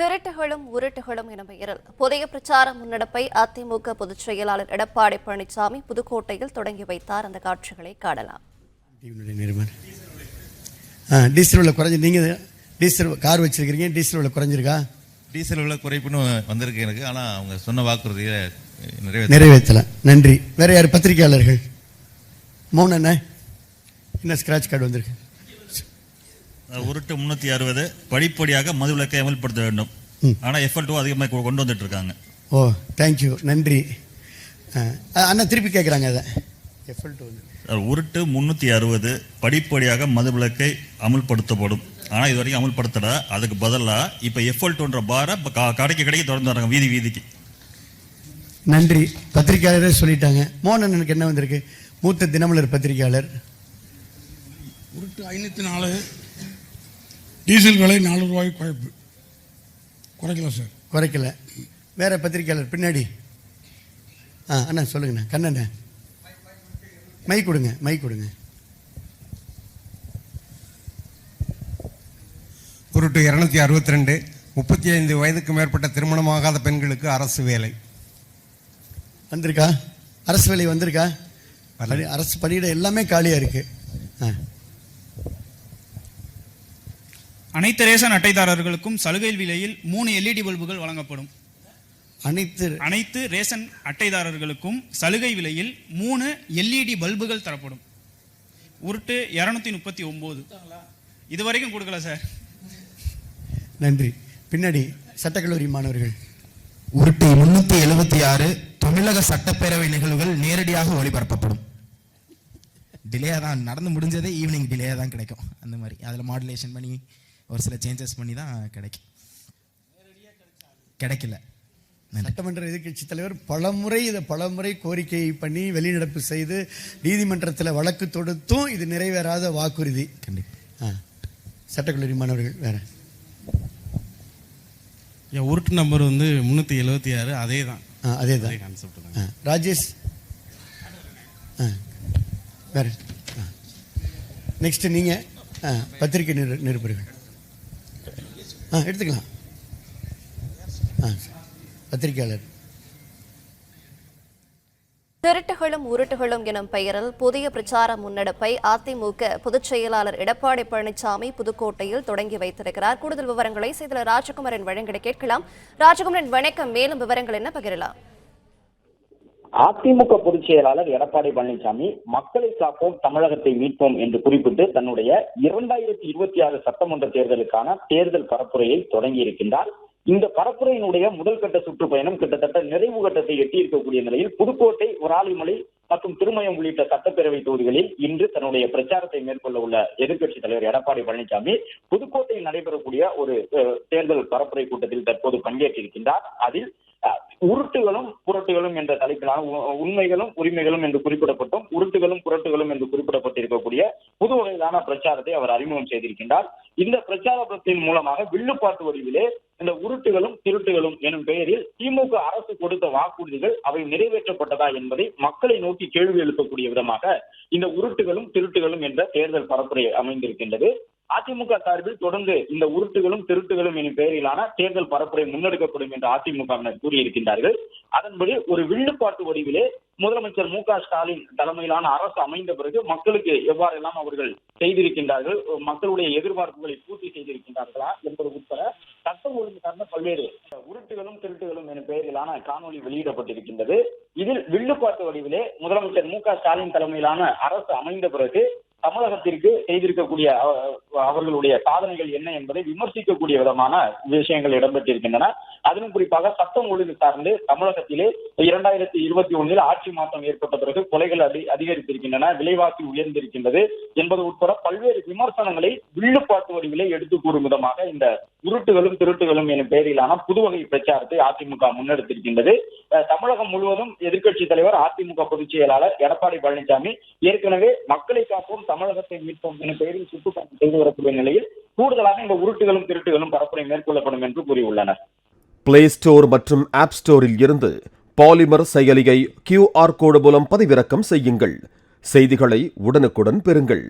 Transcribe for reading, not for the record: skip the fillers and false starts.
திருட்டுகளும் உருட்டுகளும் என பெயரில் புதிய பிரச்சார முன்னெடுப்பை அதிமுக பொதுச் செயலாளர் எடப்பாடி பழனிசாமி புதுக்கோட்டையில் தொடங்கி வைத்தார். அந்த காட்சிகளை காணலாம். டீசல் விலை குறைஞ்சி, நீங்க டீசல் கார் வச்சிருக்கீங்க, டீசல் விலை குறைஞ்சிருக்கா? டீசல் விலை குறைப்புன்னு வந்திருக்கு எனக்கு. ஆனால் அவங்க சொன்ன வாக்குறுதியை நிறைவேற்றல. நன்றி. வேற யார் பத்திரிகையாளர்கள்? மௌன என்ன ஸ்கிராட்ச் கார்டு வந்திருக்கு? உருட்டு 360 படிப்படியாக மதுவிலக்கை அமல்படுத்த வேண்டும். ஆனால் எஃப்எல்2 அதிகமாக கொண்டு வந்துட்டு இருக்காங்க. ஓ, தேங்க்யூ, நன்றி. அண்ணா திருப்பி கேட்குறாங்க. அதை எஃப்எல்2 உருட்டு 360 படிப்படியாக மதுவிலக்கை அமல்படுத்தப்படும். ஆனால் இது வரைக்கும் அமல்படுத்தல. அதுக்கு பதிலாக இப்போ எஃப்எல்2ன்ற பாரை கடைக்கு தொடர்ந்து வராங்க, வீதி வீதிக்கு. நன்றி. பத்திரிகையாளரே சொல்லிட்டாங்க. மோகனனுக்கு என்ன வந்திருக்கு? மூத்த தினமலர் பத்திரிகையாளர். உருட்டு 504 டீசல் விலை 4 ரூபாய் குறைக்கல சார். குறைக்கல. வேற பத்திரிகையாளர் பின்னாடி. அண்ணா சொல்லுங்கண்ணா. கண்ணண்ணா மை கொடுங்க, மை கொடுங்க. உருட்டு 262 35 வயதுக்கு மேற்பட்ட திருமணமாகாத பெண்களுக்கு அரசு வேலை வந்திருக்கா? அரசு வேலை வந்திருக்கா? அரசு பணியிட எல்லாமே காலியா இருக்கு. அனைத்து ரேஷன் அட்டைதாரர்களுக்கும் சலுகை விலையில் 3 LED பல்புகள் வழங்கப்படும். அனைத்து ரேஷன் அட்டைதாரர்களுக்கும் சலுகை விலையில் 3 LED பல்புகள் தரப்படும். உருட்டு 239 இதுவரைக்கும் கொடுக்கல சார். நன்றி. பின்னாடி சட்டக்கல்லூரி மாணவர்கள். உருட்டு 376 தமிழக சட்டப்பேரவை நிகழ்வுகள் நேரடியாக ஒளிபரப்பப்படும். டிலேயா தான் நடந்து முடிஞ்சதே, ஈவினிங் டிலேயா தான் கிடைக்கும். அந்த மாதிரி அதில் மாடுலேஷன் பண்ணி ஒரு சில சேஞ்சஸ் பண்ணி தான் கிடைக்கல. சட்டமன்ற எதிர்கட்சி தலைவர் பலமுறை கோரிக்கை பண்ணி வெளிநடப்பு செய்து நீதிமன்றத்தில் வழக்கு தொடுத்தும் இது நிறைவேறாத வாக்குறுதி. சட்டக்கல்லூரி மாணவர்கள் வேற. உருட்டு நம்பர் 376 அதே தான். ராஜேஷ் வேற. நெக்ஸ்ட் நீங்க பத்திரிகை நிருபர்கள் எடுத்துக்கலாம். பத்திரிகையாளர். திருட்டுகளும் உருட்டுகளும் எனும் பெயரில் புதிய பிரச்சார முன்னெடுப்பை அதிமுக பொதுச் செயலாளர் எடப்பாடி பழனிசாமி புதுக்கோட்டையில் தொடங்கி வைத்திருக்கிறார். கூடுதல் விவரங்களை செய்தியாளர் ராஜகுமாரன் வழங்கிட கேட்கலாம். ராஜகுமாரன் வணக்கம். மேலும் விவரங்கள் என்ன பகிரலாம்? அதிமுக பொதுச் செயலாளர் எடப்பாடி பழனிசாமி மக்களை காப்போம் தமிழகத்தை மீட்போம் என்று குறிப்பிட்டு தன்னுடைய 2026 சட்டமன்ற தேர்தலுக்கான தேர்தல் பரப்புரையை தொடங்கி இருக்கின்றார். இந்த பரப்புரையினுடைய முதல் கட்ட சுற்றுப்பயணம் கிட்டத்தட்ட நிறைவு கட்டத்தை எட்டியிருக்கக்கூடிய நிலையில் புதுக்கோட்டை, உராலிமலை மற்றும் திருமயம் உள்ளிட்ட சட்டப்பேரவை தொகுதிகளில் இன்று தன்னுடைய பிரச்சாரத்தை மேற்கொள்ள உள்ள எதிர்க்கட்சி தலைவர் எடப்பாடி பழனிசாமி புதுக்கோட்டையில் நடைபெறக்கூடிய ஒரு தேர்தல் பரப்புரை கூட்டத்தில் தற்போது பங்கேற்றிருக்கின்றார். அதில் உருட்டுகளும் புரட்டுகளும் என்ற தலைப்பிலான உண்மைகளும் உரிமைகளும் என்று குறிப்பிடப்பட்டும் உருட்டுகளும் புரட்டுகளும் என்று குறிப்பிடப்பட்டிருக்கக்கூடிய புது வகையிலான பிரச்சாரத்தை அவர் அறிமுகம் செய்திருக்கின்றார். இந்த பிரச்சாரத்தின் மூலமாக வில்லுப்பாட்டு வடிவிலே இந்த உருட்டுகளும் திருட்டுகளும் எனும் பெயரில் திமுக அரசு கொடுத்த வாக்குறுதிகள் அவை நிறைவேற்றப்பட்டதா என்பதை மக்களை நோக்கி கேள்வி எழுப்பக்கூடிய விதமாக இந்த உருட்டுகளும் திருட்டுகளும் என்ற தேர்தல் பரப்புரை அமைந்திருக்கின்றது. அதிமுக சார்பில் தொடர்ந்து இந்த உருட்டுகளும் திருட்டுகளும் எனும் பெயரிலான தேர்தல் பரப்புரை முன்னெடுக்கப்படும் என்று அதிமுகவினர் கூறியிருக்கின்றார்கள். அதன்படி ஒரு வில்லுப்பாட்டு வடிவிலே முதலமைச்சர் மு.க.ஸ்டாலின் தலைமையிலான அரசு அமைந்த பிறகு மக்களுக்கு எவ்வாறெல்லாம் அவர்கள் செய்திருக்கின்றார்கள், மக்களுடைய எதிர்பார்ப்புகளை பூர்த்தி செய்திருக்கின்றார்களா என்பது உட்பட சட்டம் ஒழுங்கு சார்ந்த பல்வேறு உருட்டுகளும் திருட்டுகளும் எனும் பெயரிலான காணொலி வெளியிடப்பட்டிருக்கின்றது. இதில் வில்லுப்பாட்டு வடிவிலே முதலமைச்சர் மு.க.ஸ்டாலின் தலைமையிலான அரசு அமைந்த பிறகு தமிழகத்திற்கு செய்திருக்கக்கூடிய அவர்களுடைய சாதனைகள் என்ன என்பதை விமர்சிக்கக்கூடிய விதமான விஷயங்கள் இடம்பெற்றிருக்கின்றன. அதிலும் குறிப்பாக சட்டம் ஒழுங்கு சார்ந்து தமிழகத்திலே 2021 ஆட்சி மாற்றம் ஏற்பட்ட பிறகு கொலைகள் அதிகரித்திருக்கின்றன, விலைவாசி உயர்ந்திருக்கின்றது என்பது உட்பட பல்வேறு விமர்சனங்களை வில்லுப்பாட்டு வடிவிலே எடுத்து கூறும் விதமாக இந்த உருட்டுகளும் திருட்டுகளும் எனும் பெயரிலான புதுவகை பிரச்சாரத்தை அதிமுக முன்னெடுத்திருக்கின்றது. தமிழகம் முழுவதும் எதிர்க்கட்சி தலைவர் அதிமுக பொதுச் செயலாளர் எடப்பாடி பழனிசாமி ஏற்கனவே மக்களை காப்போம் தமிழகத்தை மீட்போம் எனும் பெயரில் சுற்றுப்பயணம் செய்து வரக்கூடிய நிலையில் கூடுதலாக இந்த உருட்டுகளும் திருட்டுகளும் பரப்புரை மேற்கொள்ளப்படும் என்று கூறியுள்ளனர். பிளே ஸ்டோர் மற்றும் ஆப் ஸ்டோரில் இருந்து பாலிமர் செயலியை QR கோடு மூலம் பதிவிறக்கம் செய்யுங்கள். செய்திகளை உடனுக்குடன் பெறுங்கள்.